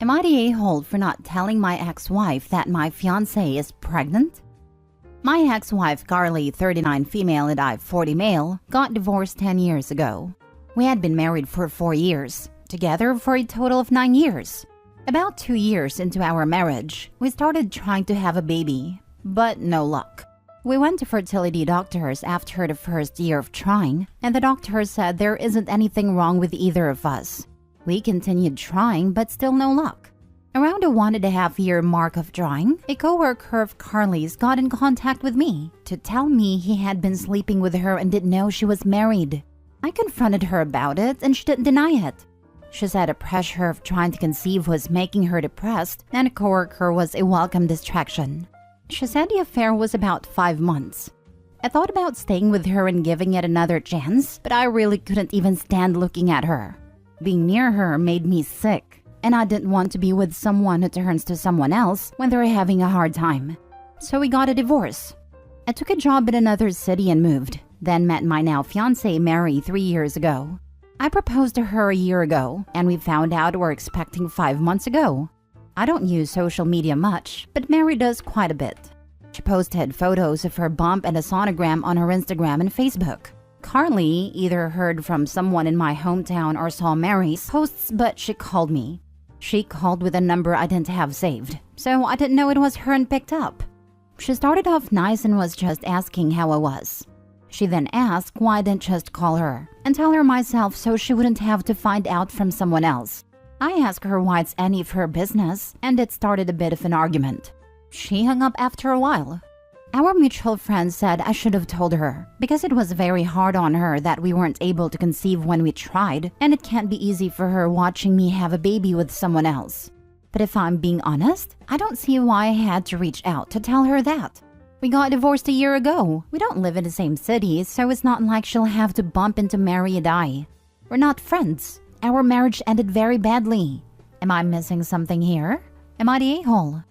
Am I the a-hole for not telling my ex-wife that my fiancé is pregnant? My ex-wife Carly, 39 female and I, 40 male, got divorced 10 years ago. We had been married for 4 years, together for a total of 9 years. About 2 years into our marriage, we started trying to have a baby, but no luck. We went to fertility doctors after the first year of trying, and the doctor said there isn't anything wrong with either of us. We continued trying, but still no luck. Around the 1.5-year mark of trying, a coworker of Carly's got in contact with me to tell me he had been sleeping with her and didn't know she was married. I confronted her about it and she didn't deny it. She said the pressure of trying to conceive was making her depressed and a coworker was a welcome distraction. She said the affair was about 5 months. I thought about staying with her and giving it another chance, but I really couldn't even stand looking at her. Being near her made me sick, and I didn't want to be with someone who turns to someone else when they're having a hard time. So we got a divorce. I took a job in another city and moved, then met my now fiancé Mary 3 years ago. I proposed to her a year ago, and we found out we're expecting 5 months ago. I don't use social media much, but Mary does quite a bit. She posted photos of her bump and a sonogram on her Instagram and Facebook. Carly either heard from someone in my hometown or saw Mary's posts, but she called me. She called with a number I didn't have saved, so I didn't know it was her and picked up. She started off nice and was just asking how I was. She then asked why I didn't just call her and tell her myself so she wouldn't have to find out from someone else. I asked her why it's any of her business, and it started a bit of an argument. She hung up after a while. Our mutual friend said I should have told her because it was very hard on her that we weren't able to conceive when we tried, and it can't be easy for her watching me have a baby with someone else. But if I'm being honest, I don't see why I had to reach out to tell her that. We got divorced a year ago. We don't live in the same city, so it's not like she'll have to bump into Mary and I. We're not friends. Our marriage ended very badly. Am I missing something here? Am I the a-hole?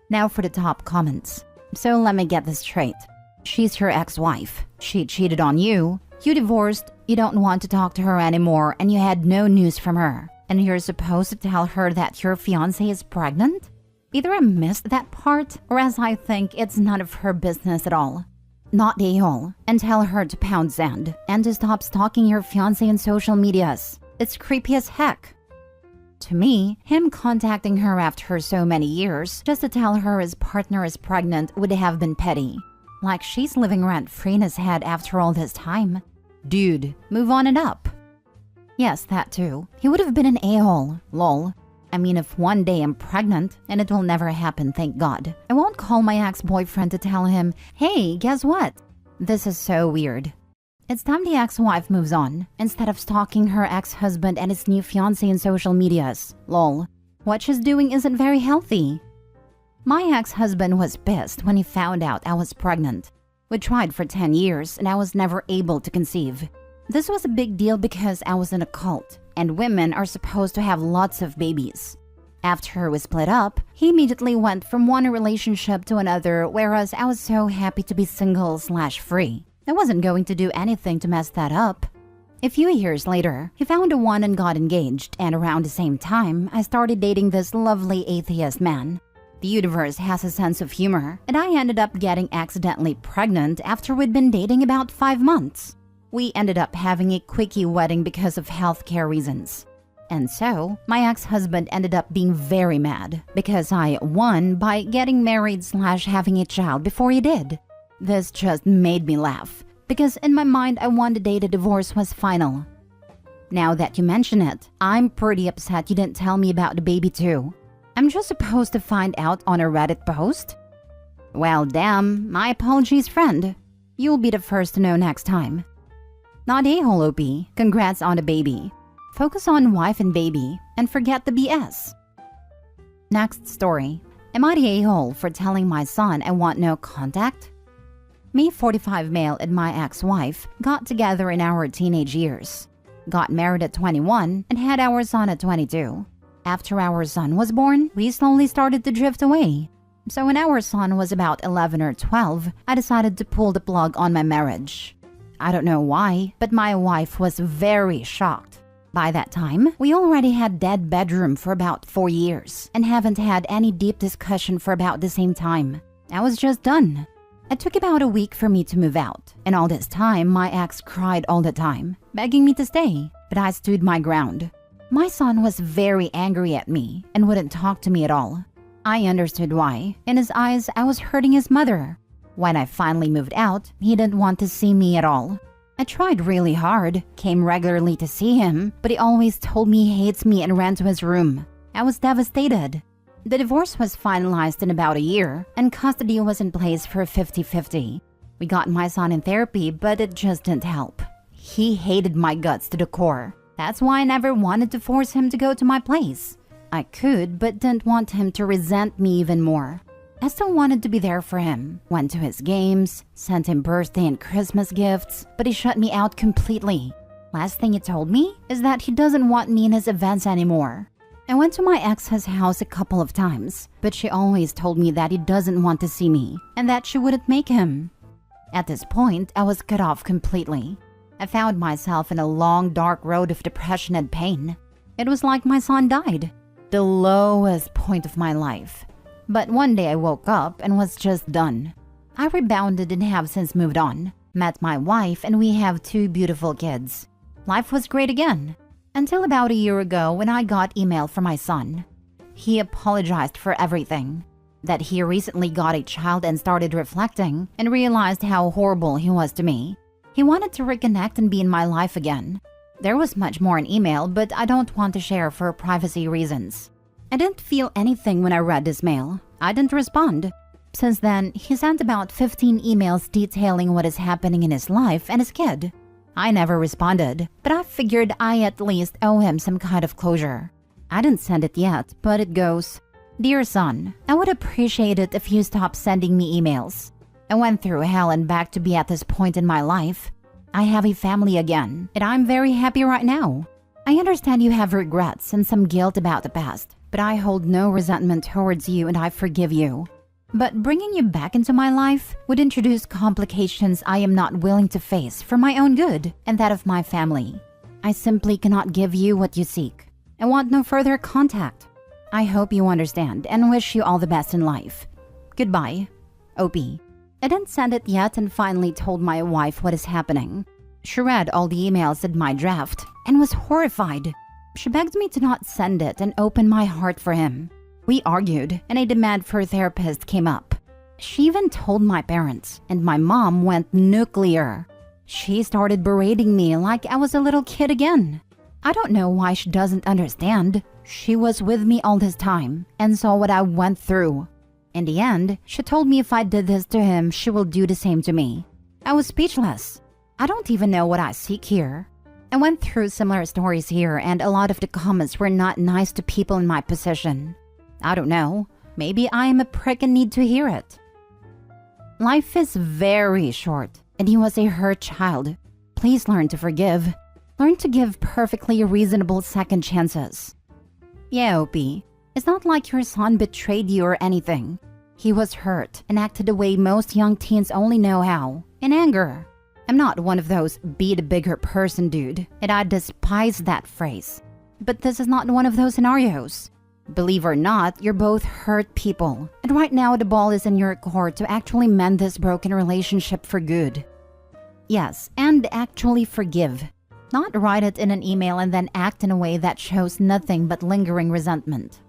Now for the top comments. So let me get this straight. She's your ex-wife. She cheated on you. You divorced. You don't want to talk to her anymore and you had no news from her. And you're supposed to tell her that your fiancé is pregnant? Either I missed that part or as I think it's none of her business at all. Not the a-hole. And tell her to pound sand and to stop stalking your fiancé in social medias. It's creepy as heck. To me, him contacting her after so many years just to tell her his partner is pregnant would have been petty. Like she's living rent-free in his head after all this time. Dude, move on and up. Yes, that too. He would have been an a-hole. Lol. I mean, if one day I'm pregnant, and it will never happen, thank God, I won't call my ex-boyfriend to tell him, hey, guess what? This is so weird. It's time the ex-wife moves on, instead of stalking her ex-husband and his new fiancé in social medias. Lol. What she's doing isn't very healthy. My ex-husband was pissed when he found out I was pregnant. We tried for 10 years and I was never able to conceive. This was a big deal because I was in a cult, and women are supposed to have lots of babies. After we split up, he immediately went from one relationship to another, whereas I was so happy to be single/free. I wasn't going to do anything to mess that up. A few years later, he found a one and got engaged, and around the same time, I started dating this lovely atheist man. The universe has a sense of humor, and I ended up getting accidentally pregnant after we'd been dating about 5 months. We ended up having a quickie wedding because of healthcare reasons. And so, my ex-husband ended up being very mad because I won by getting married/having a child before he did. This just made me laugh, because in my mind I won the day the divorce was final. Now that you mention it, I'm pretty upset you didn't tell me about the baby too. I'm just supposed to find out on a Reddit post? Well, damn, my apologies, friend. You'll be the first to know next time. Not a-hole, OP. Congrats on the baby. Focus on wife and baby, and forget the BS. Next story. Am I the a-hole for telling my son I want no contact? Me, 45 male, and my ex-wife got together in our teenage years. Got married at 21 and had our son at 22. After our son was born, we slowly started to drift away. So when our son was about 11 or 12, I decided to pull the plug on my marriage. I don't know why, but my wife was very shocked. By that time, we already had dead bedroom for about 4 years and haven't had any deep discussion for about the same time. I was just done. It took about a week for me to move out, and all this time my ex cried all the time, begging me to stay, but I stood my ground. My son was very angry at me and wouldn't talk to me at all. I understood why. In his eyes, I was hurting his mother. When I finally moved out, he didn't want to see me at all. I tried really hard, came regularly to see him, but he always told me he hates me and ran to his room. I was devastated. The divorce was finalized in about a year, and custody was in place for 50-50. We got my son in therapy, but it just didn't help. He hated my guts to the core. That's why I never wanted to force him to go to my place. I could, but didn't want him to resent me even more. I still wanted to be there for him, went to his games, sent him birthday and Christmas gifts, but he shut me out completely. Last thing he told me is that he doesn't want me in his events anymore. I went to my ex's house a couple of times, but she always told me that he doesn't want to see me and that she wouldn't make him. At this point, I was cut off completely. I found myself in a long, dark road of depression and pain. It was like my son died, the lowest point of my life. But one day I woke up and was just done. I rebounded and have since moved on, met my wife, and we have 2 beautiful kids. Life was great again. Until about a year ago when I got email from my son. He apologized for everything. That he recently got a child and started reflecting and realized how horrible he was to me. He wanted to reconnect and be in my life again. There was much more in email, but I don't want to share for privacy reasons. I didn't feel anything when I read this mail. I didn't respond. Since then, he sent about 15 emails detailing what is happening in his life and his kid. I never responded, but I figured I at least owe him some kind of closure. I didn't send it yet, but it goes, "Dear son, I would appreciate it if you stopped sending me emails. I went through hell and back to be at this point in my life. I have a family again, and I'm very happy right now. I understand you have regrets and some guilt about the past, but I hold no resentment towards you and I forgive you. But bringing you back into my life would introduce complications I am not willing to face for my own good and that of my family. I simply cannot give you what you seek. I want no further contact. I hope you understand and wish you all the best in life. Goodbye, OP." I didn't send it yet and finally told my wife what is happening. She read all the emails in my draft and was horrified. She begged me to not send it and open my heart for him. We argued, and a demand for a therapist came up. She even told my parents, and my mom went nuclear. She started berating me like I was a little kid again. I don't know why she doesn't understand. She was with me all this time and saw what I went through. In the end, she told me if I did this to him, she will do the same to me. I was speechless. I don't even know what I seek here. I went through similar stories here, and a lot of the comments were not nice to people in my position. I don't know. Maybe I am a prick and need to hear it. Life is very short, and he was a hurt child. Please learn to forgive. Learn to give perfectly reasonable second chances. Yeah, OP. It's not like your son betrayed you or anything. He was hurt and acted the way most young teens only know how, in anger. I'm not one of those be the bigger person dude, and I despise that phrase. But this is not one of those scenarios. Believe or not, you're both hurt people, and right now the ball is in your court to actually mend this broken relationship for good. Yes, and actually forgive. Not write it in an email and then act in a way that shows nothing but lingering resentment.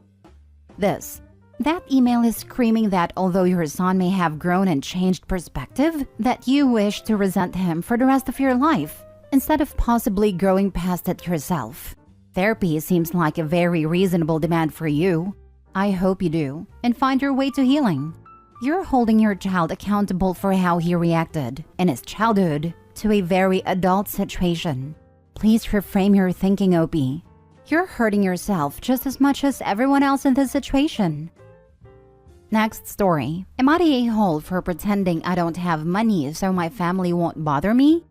That email is screaming that although your son may have grown and changed perspective, that you wish to resent him for the rest of your life, instead of possibly growing past it yourself. Therapy seems like a very reasonable demand for you. I hope you do, and find your way to healing. You're holding your child accountable for how he reacted, in his childhood, to a very adult situation. Please reframe your thinking, OP. You're hurting yourself just as much as everyone else in this situation. Next story. Am I the a-hole for pretending I don't have money so my family won't bother me?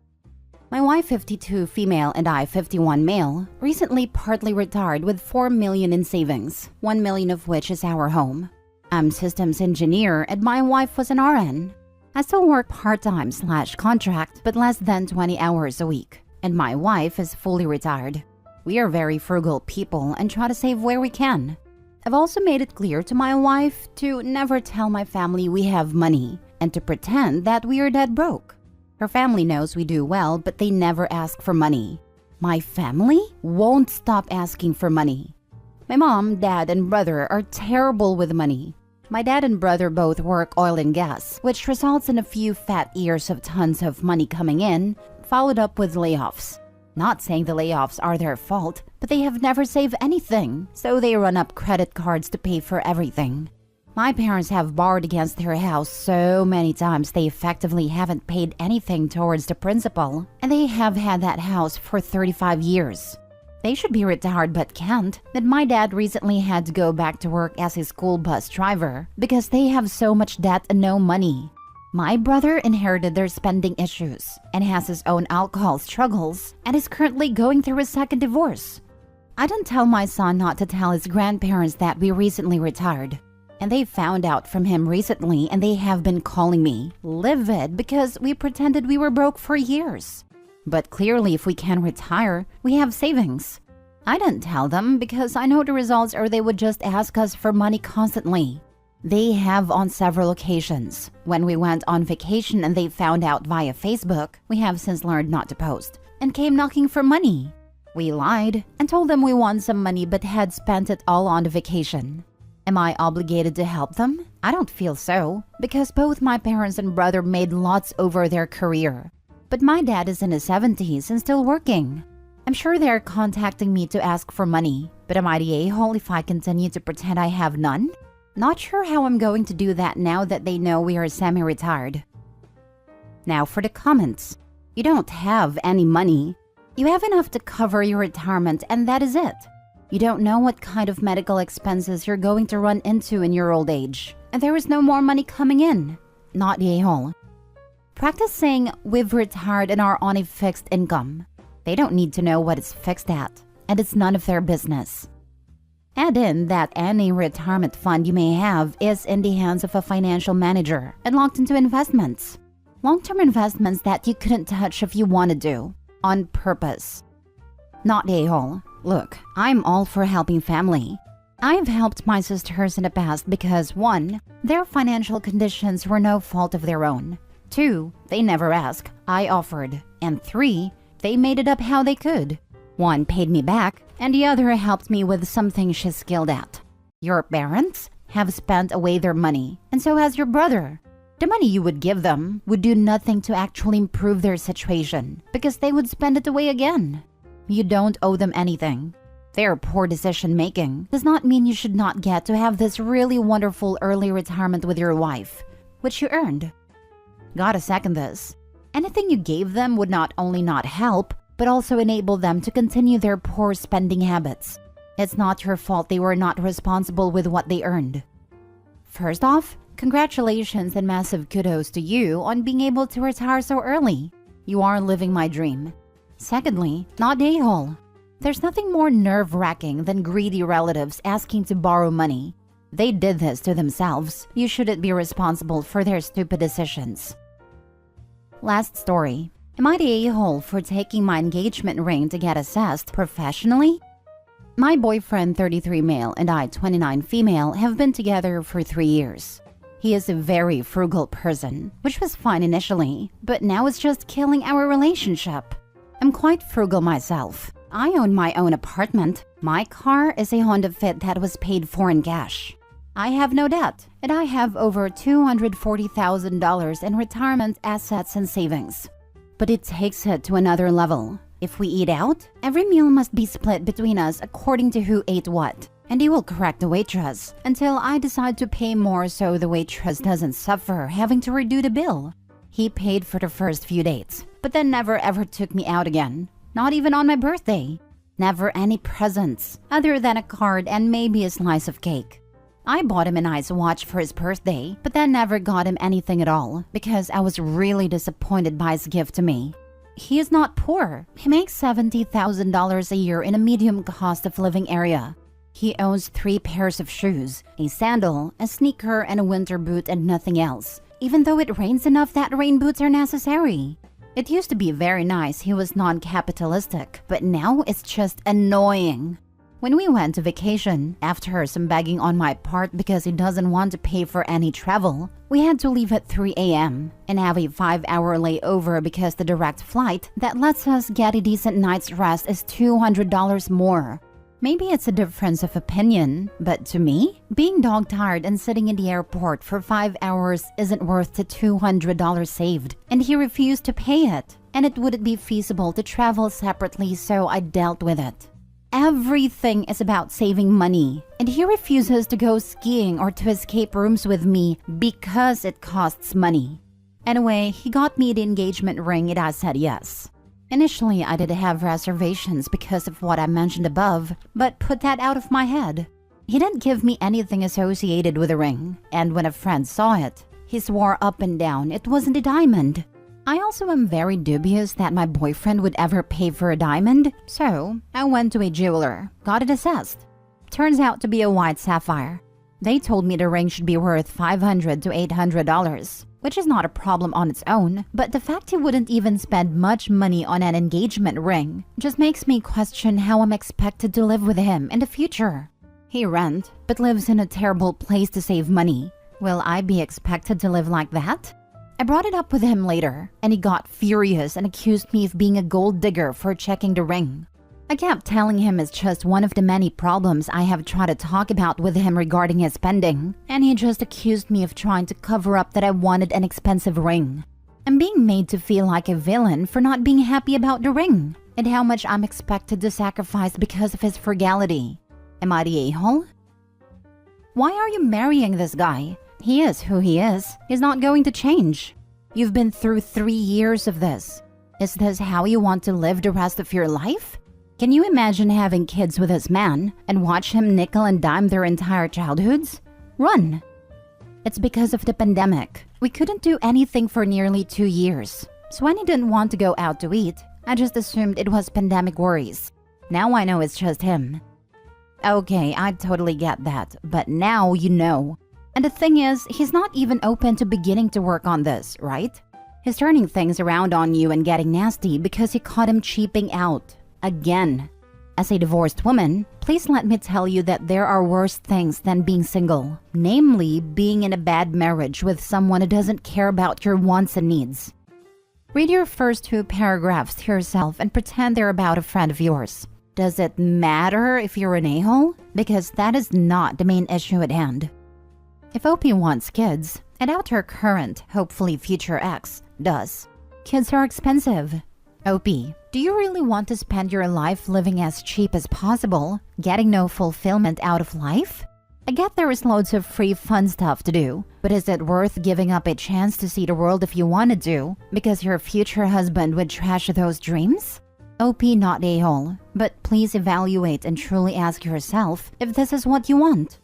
My wife, 52 female, and I, 51 male, recently partly retired with $4 million in savings, $1 million of which is our home. I'm systems engineer and my wife was an RN. I still work part-time/contract but less than 20 hours a week, and my wife is fully retired. We are very frugal people and try to save where we can. I've also made it clear to my wife to never tell my family we have money and to pretend that we are dead broke. Her family knows we do well, but they never ask for money. My family won't stop asking for money. My mom, dad, and brother are terrible with money. My dad and brother both work oil and gas, which results in a few fat years of tons of money coming in, followed up with layoffs. Not saying the layoffs are their fault, but they have never saved anything, so they run up credit cards to pay for everything. My parents have borrowed against their house so many times they effectively haven't paid anything towards the principal, and they have had that house for 35 years. They should be retired but can't, but my dad recently had to go back to work as a school bus driver because they have so much debt and no money. My brother inherited their spending issues and has his own alcohol struggles and is currently going through a second divorce. I didn't tell my son not to tell his grandparents that we recently retired. And they found out from him recently and they have been calling me livid because we pretended we were broke for years. But clearly if we can retire, we have savings. I didn't tell them because I know the results or they would just ask us for money constantly. They have on several occasions. When we went on vacation and they found out via Facebook, we have since learned not to post, and came knocking for money. We lied and told them we won some money but had spent it all on the vacation. Am I obligated to help them? I don't feel so, because both my parents and brother made lots over their career. But my dad is in his 70s and still working. I'm sure they're contacting me to ask for money, but am I the a-hole if I continue to pretend I have none? Not sure how I'm going to do that now that they know we are semi-retired. Now for the comments. You don't have any money. You have enough to cover your retirement and that is it. You don't know what kind of medical expenses you're going to run into in your old age. And there is no more money coming in. Not the a-hole. Practice saying, we've retired and are on a fixed income. They don't need to know what it's fixed at. And it's none of their business. Add in that any retirement fund you may have is in the hands of a financial manager and locked into investments. Long-term investments that you couldn't touch if you wanted to. On purpose. Not the a-hole. Look, I'm all for helping family. I've helped my sisters in the past because 1. Their financial conditions were no fault of their own. 2. They never asked, I offered. And 3. They made it up how they could. One paid me back, and the other helped me with something she's skilled at. Your parents have spent away their money, and so has your brother. The money you would give them would do nothing to actually improve their situation, because they would spend it away again. You don't owe them anything. Their poor decision-making does not mean you should not get to have this really wonderful early retirement with your wife, which you earned. Gotta second this. Anything you gave them would not only not help, but also enable them to continue their poor spending habits. It's not your fault they were not responsible with what they earned. First off, congratulations and massive kudos to you on being able to retire so early. You are living my dream. Secondly, not the a-hole. There's nothing more nerve-wracking than greedy relatives asking to borrow money. They did this to themselves. You shouldn't be responsible for their stupid decisions. Last story. Am I the a-hole for taking my engagement ring to get assessed professionally? My boyfriend, 33 male, and I, 29 female, have been together for 3 years. He is a very frugal person, which was fine initially, but now it's just killing our relationship. I'm quite frugal myself. I own my own apartment. My car is a Honda Fit that was paid for in cash. I have no debt, and I have over $240,000 in retirement assets and savings. But it takes it to another level. If we eat out, every meal must be split between us according to who ate what. And he will correct the waitress until I decide to pay more so the waitress doesn't suffer having to redo the bill. He paid for the first few dates, but then never ever took me out again. Not even on my birthday. Never any presents, other than a card and maybe a slice of cake. I bought him a nice watch for his birthday, but then never got him anything at all because I was really disappointed by his gift to me. He is not poor. He makes $70,000 a year in a medium cost of living area. He owns 3 pairs of shoes, a sandal, a sneaker, and a winter boot and nothing else, even though it rains enough that rain boots are necessary. It used to be very nice he was non-capitalistic, but now it's just annoying. When we went to vacation, after some begging on my part because he doesn't want to pay for any travel, we had to leave at 3 a.m. and have a 5-hour layover because the direct flight that lets us get a decent night's rest is $200 more. Maybe it's a difference of opinion, but to me, being dog-tired and sitting in the airport for 5 hours isn't worth the $200 saved, and he refused to pay it, and it wouldn't be feasible to travel separately, so I dealt with it. Everything is about saving money, and he refuses to go skiing or to escape rooms with me because it costs money. Anyway, he got me the engagement ring and I said yes. Initially, I didn't have reservations because of what I mentioned above, but put that out of my head. He didn't give me anything associated with the ring, and when a friend saw it, he swore up and down it wasn't a diamond. I also am very dubious that my boyfriend would ever pay for a diamond, so I went to a jeweler, got it assessed. Turns out to be a white sapphire. They told me the ring should be worth $500 to $800, which is not a problem on its own, but the fact he wouldn't even spend much money on an engagement ring just makes me question how I'm expected to live with him in the future. He rents, but lives in a terrible place to save money. Will I be expected to live like that? I brought it up with him later, and he got furious and accused me of being a gold digger for checking the ring. I kept telling him it's just one of the many problems I have tried to talk about with him regarding his spending, and he just accused me of trying to cover up that I wanted an expensive ring. I'm being made to feel like a villain for not being happy about the ring, and how much I'm expected to sacrifice because of his frugality. Am I the a-hole? Why are you marrying this guy? He is who he is. He's not going to change. You've been through 3 years of this. Is this how you want to live the rest of your life? Can you imagine having kids with this man and watch him nickel and dime their entire childhoods? Run! It's because of the pandemic. We couldn't do anything for nearly 2 years. So when he didn't want to go out to eat, I just assumed it was pandemic worries. Now I know it's just him. Okay, I totally get that, but now you know. And the thing is, he's not even open to beginning to work on this, right? He's turning things around on you and getting nasty because you caught him cheaping out. Again. As a divorced woman, please let me tell you that there are worse things than being single. Namely, being in a bad marriage with someone who doesn't care about your wants and needs. Read your first 2 paragraphs to yourself and pretend they're about a friend of yours. Does it matter if you're an a-hole? Because that is not the main issue at hand. If OP wants kids, I doubt her current, hopefully future ex, does. Kids are expensive. OP, do you really want to spend your life living as cheap as possible, getting no fulfillment out of life? I get there is loads of free fun stuff to do, but is it worth giving up a chance to see the world if you wanted to, because your future husband would trash those dreams? OP not a-hole, but please evaluate and truly ask yourself if this is what you want.